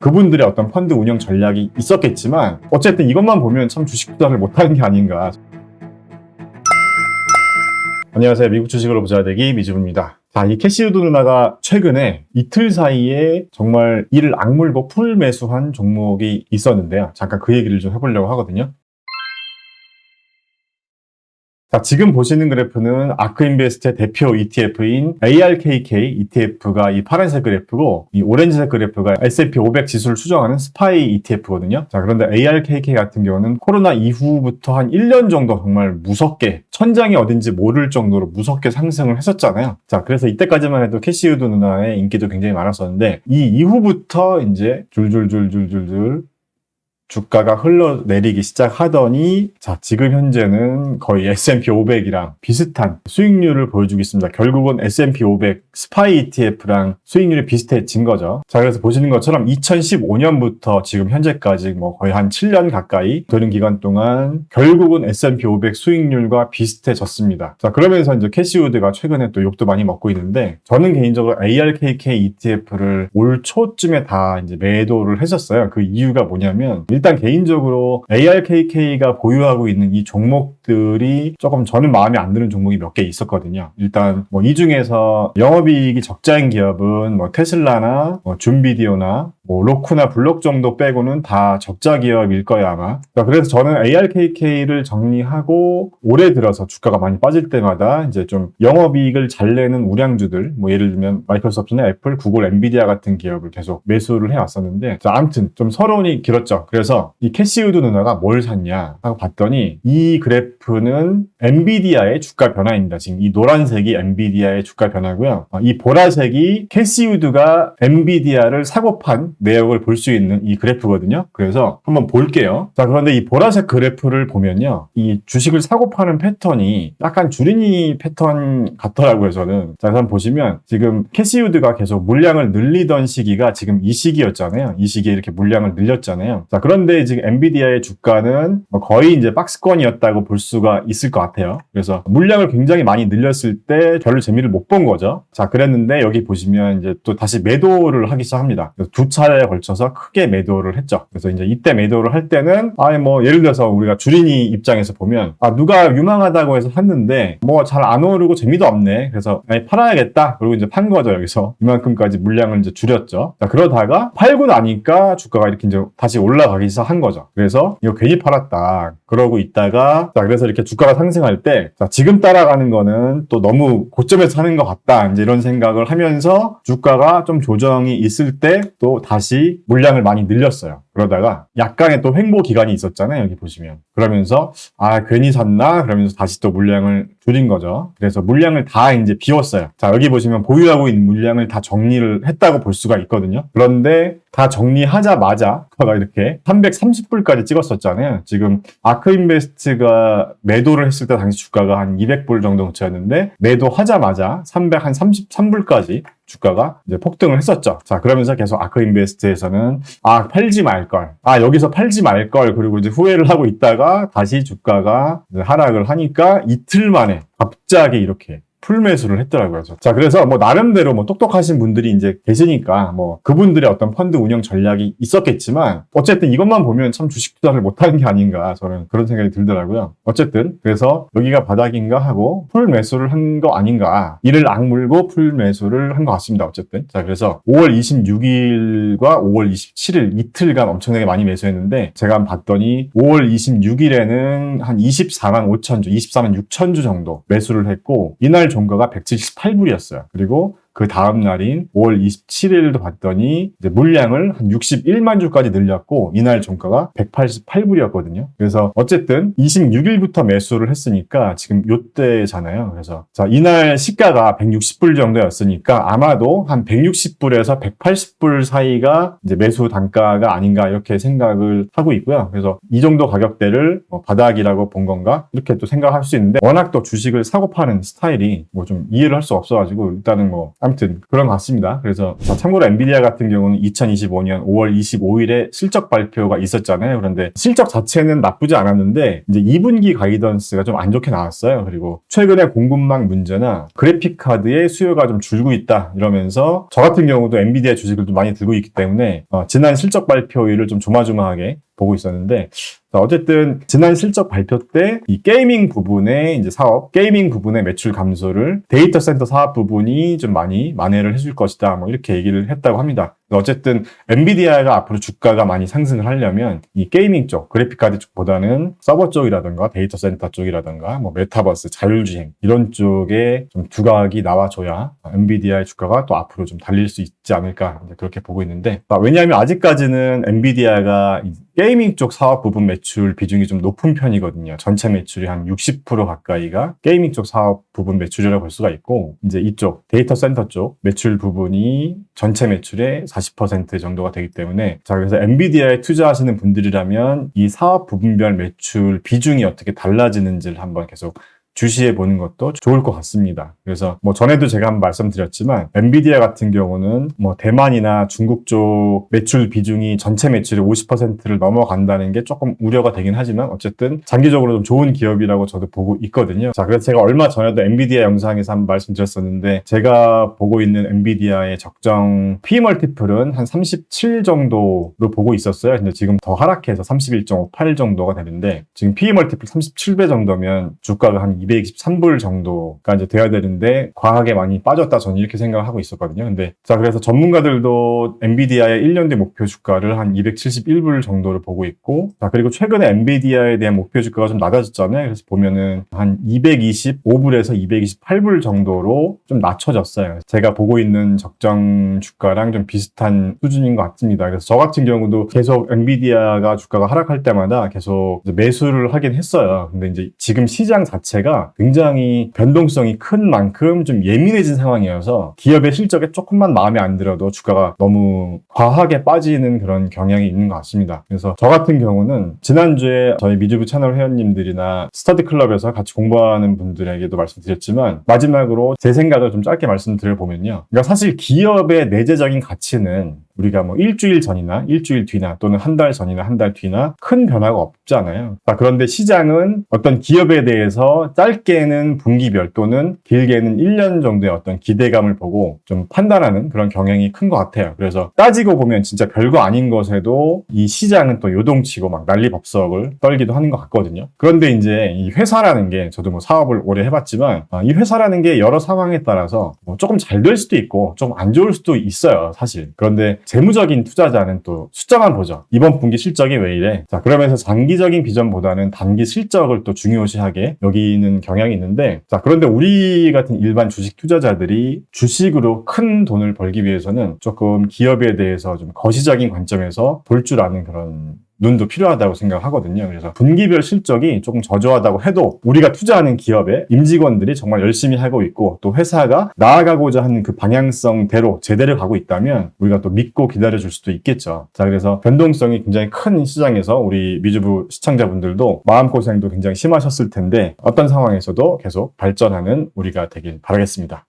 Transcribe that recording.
그분들의 어떤 펀드 운영 전략이 있었겠지만 어쨌든 이것만 보면 참 주식 투자를 못하는 게 아닌가. 안녕하세요. 미국 주식으로 부자 되기 미주부입니다. 자, 이 캐시우드 누나가 최근에 이틀 사이에 정말 이를 악물고 풀 매수한 종목이 있었는데요. 잠깐 그 얘기를 좀 해보려고 하거든요. 자, 지금 보시는 그래프는 아크인베스트의 대표 ETF인 ARKK ETF가 이 파란색 그래프고, 이 오렌지색 그래프가 S&P 500 지수를 추정하는 스파이 ETF거든요. 자, 그런데 ARKK 같은 경우는 코로나 이후부터 한 1년 정도 정말 무섭게, 천장이 어딘지 모를 정도로 무섭게 상승을 했었잖아요. 자, 그래서 이때까지만 해도 캐시우드 누나의 인기도 굉장히 많았었는데, 이 이후부터 이제 줄줄줄줄줄줄 주가가 흘러내리기 시작하더니, 자, 지금 현재는 거의 S&P 500이랑 비슷한 수익률을 보여주고 있습니다. 결국은 S&P 500 스파이 ETF랑 수익률이 비슷해진 거죠. 자, 그래서 보시는 것처럼 2015년부터 지금 현재까지 뭐 거의 한 7년 가까이 되는 기간 동안 결국은 S&P 500 수익률과 비슷해졌습니다. 자, 그러면서 이제 캐시우드가 최근에 또 욕도 많이 먹고 있는데, 저는 개인적으로 ARKK ETF를 올 초쯤에 다 이제 매도를 했었어요. 그 이유가 뭐냐면, 일단 개인적으로 ARKK가 보유하고 있는 이 종목들이 조금 저는 마음에 안 드는 종목이 몇 개 있었거든요. 일단 뭐 이 중에서 영업이익이 적자인 기업은 뭐 테슬라나 뭐 줌비디오나 뭐 로쿠나 블록 정도 빼고는 다 적자 기업일 거야 아마. 그래서 저는 ARKK를 정리하고 올해 들어서 주가가 많이 빠질 때마다 이제 좀 영업이익을 잘 내는 우량주들, 뭐 예를 들면 마이크로소프트나 애플, 구글, 엔비디아 같은 기업을 계속 매수를 해왔었는데, 자, 아무튼 좀 서론이 길었죠. 그래서 이 캐시우드 누나가 뭘 샀냐 하고 봤더니, 이 그래프는 엔비디아의 주가 변화입니다. 지금 이 노란색이 엔비디아의 주가 변화고요. 이 보라색이 캐시우드가 엔비디아를 사고 판 내역을 볼 수 있는 이 그래프거든요. 그래서 한번 볼게요. 자, 그런데 이 보라색 그래프를 보면요, 이 주식을 사고 파는 패턴이 약간 주린이 패턴 같더라고요, 저는. 자, 한번 보시면 지금 캐시우드가 계속 물량을 늘리던 시기가 지금 이 시기였잖아요. 이 시기에 이렇게 물량을 늘렸잖아요. 자, 그런데 지금 엔비디아의 주가는 거의 이제 박스권이었다고 볼 수가 있을 것 같아요. 그래서 물량을 굉장히 많이 늘렸을 때 별로 재미를 못 본 거죠. 자, 그랬는데 여기 보시면 이제 또 다시 매도를 하기 시작합니다. 그래서 두 차례에 걸쳐서 크게 매도를 했죠. 그래서 이제 이때 매도를 할 때는 뭐 예를 들어서 우리가 주린이 입장에서 보면, 누가 유망하다고 해서 샀는데 뭐 잘 안 오르고 재미도 없네. 그래서 팔아야겠다. 그리고 이제 판 거죠. 여기서 이만큼까지 물량을 이제 줄였죠. 자, 그러다가 팔고 나니까 주가가 이렇게 이제 다시 올라가기 시작한 거죠. 그래서 이거 괜히 팔았다. 그러고 있다가, 자, 그래서 이렇게 주가가 상승할 때, 자, 지금 따라가는 거는 또 너무 고점에서 사는 것 같다. 이제 이런 생각을 하면서 주가가 좀 조정이 있을 때 또 다시 물량을 많이 늘렸어요. 그러다가 약간의 또 횡보 기간이 있었잖아요. 여기 보시면. 그러면서 괜히 샀나? 그러면서 다시 또 물량을 줄인 거죠. 그래서 물량을 다 이제 비웠어요. 자, 여기 보시면 보유하고 있는 물량을 다 정리를 했다고 볼 수가 있거든요. 그런데 다 정리하자마자 주가가 이렇게 330불까지 찍었었잖아요. 지금 아크인베스트가 매도를 했을 때 당시 주가가 한 200불 정도 그쳤는데, 매도하자마자 333불까지 주가가 이제 폭등을 했었죠. 자, 그러면서 계속 아크인베스트에서는 팔지 말걸, 여기서 팔지 말걸, 그리고 이제 후회를 하고 있다가 다시 주가가 이제 하락을 하니까 이틀 만에 갑자기 이렇게 풀매수를 했더라고요. 자, 그래서 뭐 나름대로 뭐 똑똑하신 분들이 이제 계시니까 뭐 그분들의 어떤 펀드 운영 전략이 있었겠지만, 어쨌든 이것만 보면 참 주식 투자를 못하는 게 아닌가, 저는 그런 생각이 들더라고요. 어쨌든 그래서 여기가 바닥인가 하고 풀매수를 한 거 아닌가, 이를 악물고 풀매수를 한 것 같습니다. 어쨌든. 자, 그래서 5월 26일과 5월 27일 이틀간 엄청나게 많이 매수했는데, 제가 한번 봤더니 5월 26일에는 한 24만 5천 주, 24만 6천 주 정도 매수를 했고, 이날 종가가 178불이었어요. 그리고 그 다음 날인 5월 27일도 봤더니 이제 물량을 한 61만 주까지 늘렸고, 이날 종가가 188불이었거든요. 그래서 어쨌든 26일부터 매수를 했으니까 지금 요때잖아요. 그래서 자, 이날 시가가 160불 정도였으니까 아마도 한 160불에서 180불 사이가 이제 매수 단가가 아닌가, 이렇게 생각을 하고 있고요. 그래서 이 정도 가격대를 바닥이라고 본 건가, 이렇게 또 생각할 수 있는데, 워낙 또 주식을 사고 파는 스타일이 뭐 좀 이해를 할 수 없어가지고 일단은 아무튼 그런 것 같습니다. 그래서 참고로 엔비디아 같은 경우는 2025년 5월 25일에 실적 발표가 있었잖아요. 그런데 실적 자체는 나쁘지 않았는데 이제 2분기 가이던스가 좀 안 좋게 나왔어요. 그리고 최근에 공급망 문제나 그래픽 카드의 수요가 좀 줄고 있다 이러면서 저 같은 경우도 엔비디아 주식을 좀 많이 들고 있기 때문에 지난 실적 발표일을 좀 조마조마하게 보고 있었는데, 어쨌든 지난 실적 발표 때 이 게이밍 부분의 이제 사업, 게이밍 부분의 매출 감소를 데이터 센터 사업 부분이 좀 많이 만회를 해줄 것이다. 뭐 이렇게 얘기를 했다고 합니다. 어쨌든 엔비디아가 앞으로 주가가 많이 상승을 하려면 이 게이밍 쪽, 그래픽카드 쪽보다는 서버 쪽이라든가 데이터 센터 쪽이라든가 뭐 메타버스, 자율주행 이런 쪽에 좀 두각이 나와줘야 엔비디아의 주가가 또 앞으로 좀 달릴 수 있지 않을까 그렇게 보고 있는데, 왜냐하면 아직까지는 엔비디아가 게이밍 쪽 사업 부분 매출 비중이 좀 높은 편이거든요. 전체 매출이 한 60% 가까이가 게이밍 쪽 사업 부분 매출이라고 볼 수가 있고, 이제 이쪽 데이터 센터 쪽 매출 부분이 전체 매출의 40% 정도가 되기 때문에, 자, 그래서 엔비디아에 투자하시는 분들이라면 이 사업 부분별 매출 비중이 어떻게 달라지는지를 한번 계속 주시해 보는 것도 좋을 것 같습니다. 그래서 뭐 전에도 제가 한번 말씀드렸지만 엔비디아 같은 경우는 뭐 대만이나 중국 쪽 매출 비중이 전체 매출의 50%를 넘어간다는 게 조금 우려가 되긴 하지만 어쨌든 장기적으로 좀 좋은 기업이라고 저도 보고 있거든요. 자, 그래서 제가 얼마 전에도 엔비디아 영상에서 한번 말씀드렸었는데, 제가 보고 있는 엔비디아의 적정 P 멀티플은 한 37 정도로 보고 있었어요. 근데 지금 더 하락해서 31.58 정도가 되는데, 지금 P 멀티플 37배 정도면 주가가 한 223불 정도가 이제 돼야 되는데 과하게 많이 빠졌다, 저는 이렇게 생각을 하고 있었거든요. 근데 자, 그래서 전문가들도 엔비디아의 1년 뒤 목표 주가를 한 271불 정도를 보고 있고, 자, 그리고 최근에 엔비디아에 대한 목표 주가가 좀 낮아졌잖아요. 그래서 보면은 한 225불에서 228불 정도로 좀 낮춰졌어요. 제가 보고 있는 적정 주가랑 좀 비슷한 수준인 것 같습니다. 그래서 저 같은 경우도 계속 엔비디아가 주가가 하락할 때마다 계속 매수를 하긴 했어요. 근데 이제 지금 시장 자체가 굉장히 변동성이 큰 만큼 좀 예민해진 상황이어서 기업의 실적에 조금만 마음에 안 들어도 주가가 너무 과하게 빠지는 그런 경향이 있는 것 같습니다. 그래서 저 같은 경우는 지난주에 저희 미주부 채널 회원님들이나 스터디 클럽에서 같이 공부하는 분들에게도 말씀드렸지만, 마지막으로 제 생각을 좀 짧게 말씀드려보면요, 그러니까 사실 기업의 내재적인 가치는 우리가 뭐 일주일 전이나 일주일 뒤나 또는 한 달 전이나 한 달 뒤나 큰 변화가 없잖아요. 그런데 시장은 어떤 기업에 대해서 짧게는 분기별 또는 길게는 1년 정도의 어떤 기대감을 보고 좀 판단하는 그런 경향이 큰 것 같아요. 그래서 따지고 보면 진짜 별거 아닌 것에도 이 시장은 또 요동치고 막 난리법석을 떨기도 하는 것 같거든요. 그런데 이제 이 회사라는 게, 저도 뭐 사업을 오래 해봤지만 이 회사라는 게 여러 상황에 따라서 뭐 조금 잘 될 수도 있고 좀 안 좋을 수도 있어요, 사실. 그런데 재무적인 투자자는 또 숫자만 보죠. 이번 분기 실적이 왜 이래? 자, 그러면서 장기적인 비전보다는 단기 실적을 또 중요시하게 여기는 경향이 있는데, 자, 그런데 우리 같은 일반 주식 투자자들이 주식으로 큰 돈을 벌기 위해서는 조금 기업에 대해서 좀 거시적인 관점에서 볼 줄 아는 그런 눈도 필요하다고 생각하거든요. 그래서 분기별 실적이 조금 저조하다고 해도 우리가 투자하는 기업의 임직원들이 정말 열심히 하고 있고 또 회사가 나아가고자 하는 그 방향성대로 제대로 가고 있다면 우리가 또 믿고 기다려줄 수도 있겠죠. 자, 그래서 변동성이 굉장히 큰 시장에서 우리 미주부 시청자분들도 마음고생도 굉장히 심하셨을 텐데 어떤 상황에서도 계속 발전하는 우리가 되길 바라겠습니다.